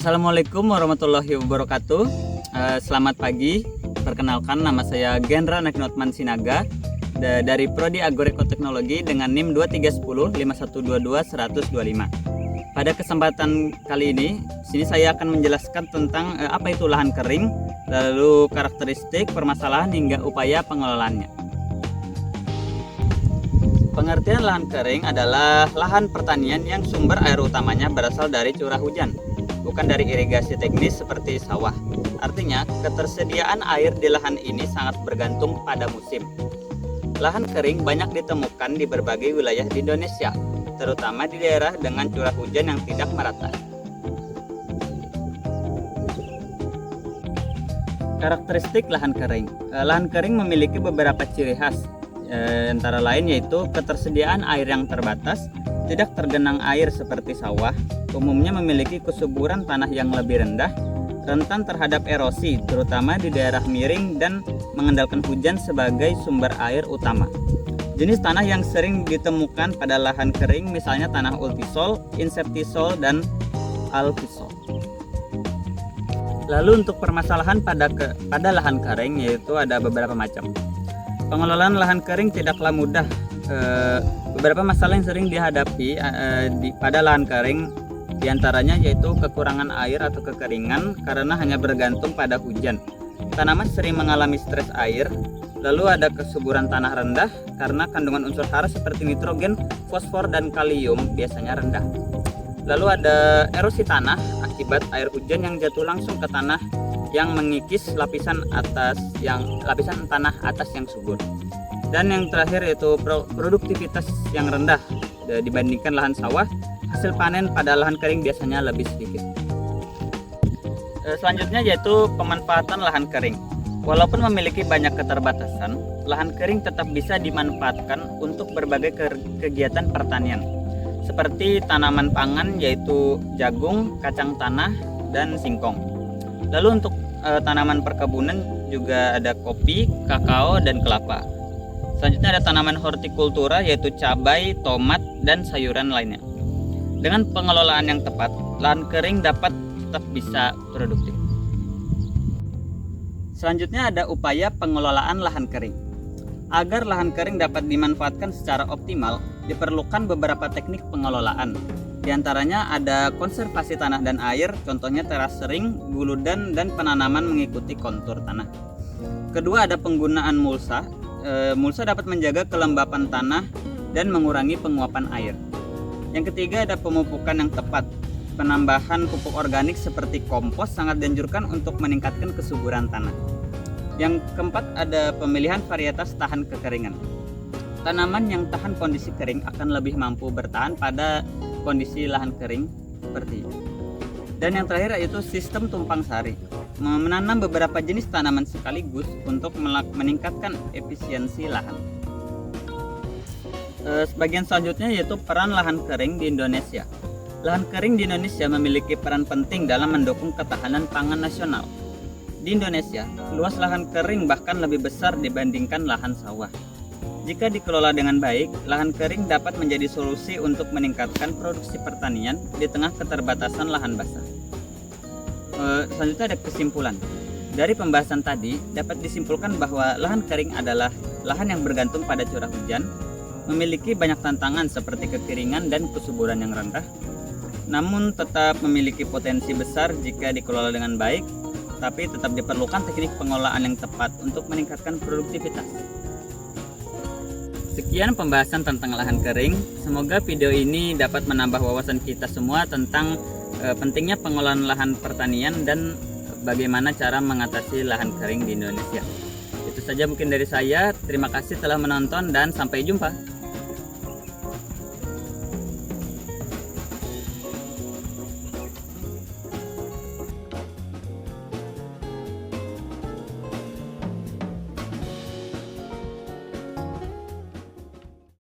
Assalamualaikum warahmatullahi wabarakatuh. Selamat pagi. Perkenalkan, nama saya Gendra Neknotman Sinaga dari Prodi Agroekoteknologi dengan NIM 2310 5122 125. Pada kesempatan kali ini, saya akan menjelaskan tentang apa itu lahan kering, lalu karakteristik, permasalahan hingga upaya pengelolaannya. Pengertian lahan kering adalah lahan pertanian yang sumber air utamanya berasal dari curah hujan, bukan dari irigasi teknis seperti sawah. Artinya, ketersediaan air di lahan ini sangat bergantung pada musim. Lahan kering banyak ditemukan di berbagai wilayah di Indonesia, terutama di daerah dengan curah hujan yang tidak merata. Karakteristik lahan kering. Lahan kering memiliki beberapa ciri khas, antara lain yaitu ketersediaan air yang terbatas, tidak tergenang air seperti sawah, umumnya memiliki kesuburan tanah yang lebih rendah, rentan terhadap erosi terutama di daerah miring, dan mengandalkan hujan sebagai sumber air utama. Jenis tanah yang sering ditemukan pada lahan kering misalnya tanah ultisol, inseptisol, dan alfisol. Lalu untuk permasalahan pada lahan kering yaitu ada beberapa macam. Pengelolaan lahan kering tidaklah mudah. Beberapa masalah yang sering dihadapi pada lahan kering diantaranya yaitu kekurangan air atau kekeringan karena hanya bergantung pada hujan. Tanaman sering mengalami stres air. Lalu ada kesuburan tanah rendah karena kandungan unsur hara seperti nitrogen, fosfor, dan kalium biasanya rendah. Lalu ada erosi tanah akibat air hujan yang jatuh langsung ke tanah yang mengikis lapisan tanah atas yang subur. Dan yang terakhir yaitu produktivitas yang rendah dibandingkan lahan sawah. Hasil panen pada lahan kering biasanya lebih sedikit. Selanjutnya yaitu pemanfaatan lahan kering. Walaupun memiliki banyak keterbatasan, lahan kering tetap bisa dimanfaatkan untuk berbagai kegiatan pertanian, seperti tanaman pangan yaitu jagung, kacang tanah, dan singkong. Lalu untuk tanaman perkebunan juga ada kopi, kakao, dan kelapa. Selanjutnya ada tanaman hortikultura yaitu cabai, tomat, dan sayuran lainnya. Dengan pengelolaan yang tepat, lahan kering dapat tetap bisa produktif. Selanjutnya ada upaya pengelolaan lahan kering. Agar lahan kering dapat dimanfaatkan secara optimal, diperlukan beberapa teknik pengelolaan. Di antaranya ada konservasi tanah dan air, contohnya teras sering, guludan, dan penanaman mengikuti kontur tanah. Kedua ada penggunaan mulsa. Mulsa dapat menjaga kelembapan tanah dan mengurangi penguapan air. Yang ketiga ada pemupukan yang tepat. Penambahan pupuk organik seperti kompos sangat dianjurkan untuk meningkatkan kesuburan tanah. Yang keempat ada pemilihan varietas tahan kekeringan. Tanaman yang tahan kondisi kering akan lebih mampu bertahan pada kondisi lahan kering seperti ini. Dan yang terakhir yaitu sistem tumpang sari. Menanam beberapa jenis tanaman sekaligus untuk meningkatkan efisiensi lahan. Bagian selanjutnya yaitu peran lahan kering di Indonesia. Lahan kering di Indonesia memiliki peran penting dalam mendukung ketahanan pangan nasional. Di Indonesia, luas lahan kering bahkan lebih besar dibandingkan lahan sawah. Jika dikelola dengan baik, lahan kering dapat menjadi solusi untuk meningkatkan produksi pertanian di tengah keterbatasan lahan basah. Selanjutnya ada kesimpulan. Dari pembahasan tadi, dapat disimpulkan bahwa lahan kering adalah lahan yang bergantung pada curah hujan, memiliki banyak tantangan seperti kekeringan dan kesuburan yang rendah, namun tetap memiliki potensi besar jika dikelola dengan baik, tapi tetap diperlukan teknik pengelolaan yang tepat untuk meningkatkan produktivitas. Sekian pembahasan tentang lahan kering. Semoga video ini dapat menambah wawasan kita semua tentang pentingnya pengelolaan lahan pertanian dan bagaimana cara mengatasi lahan kering di Indonesia. Itu saja mungkin dari saya. Terima kasih telah menonton dan sampai jumpa.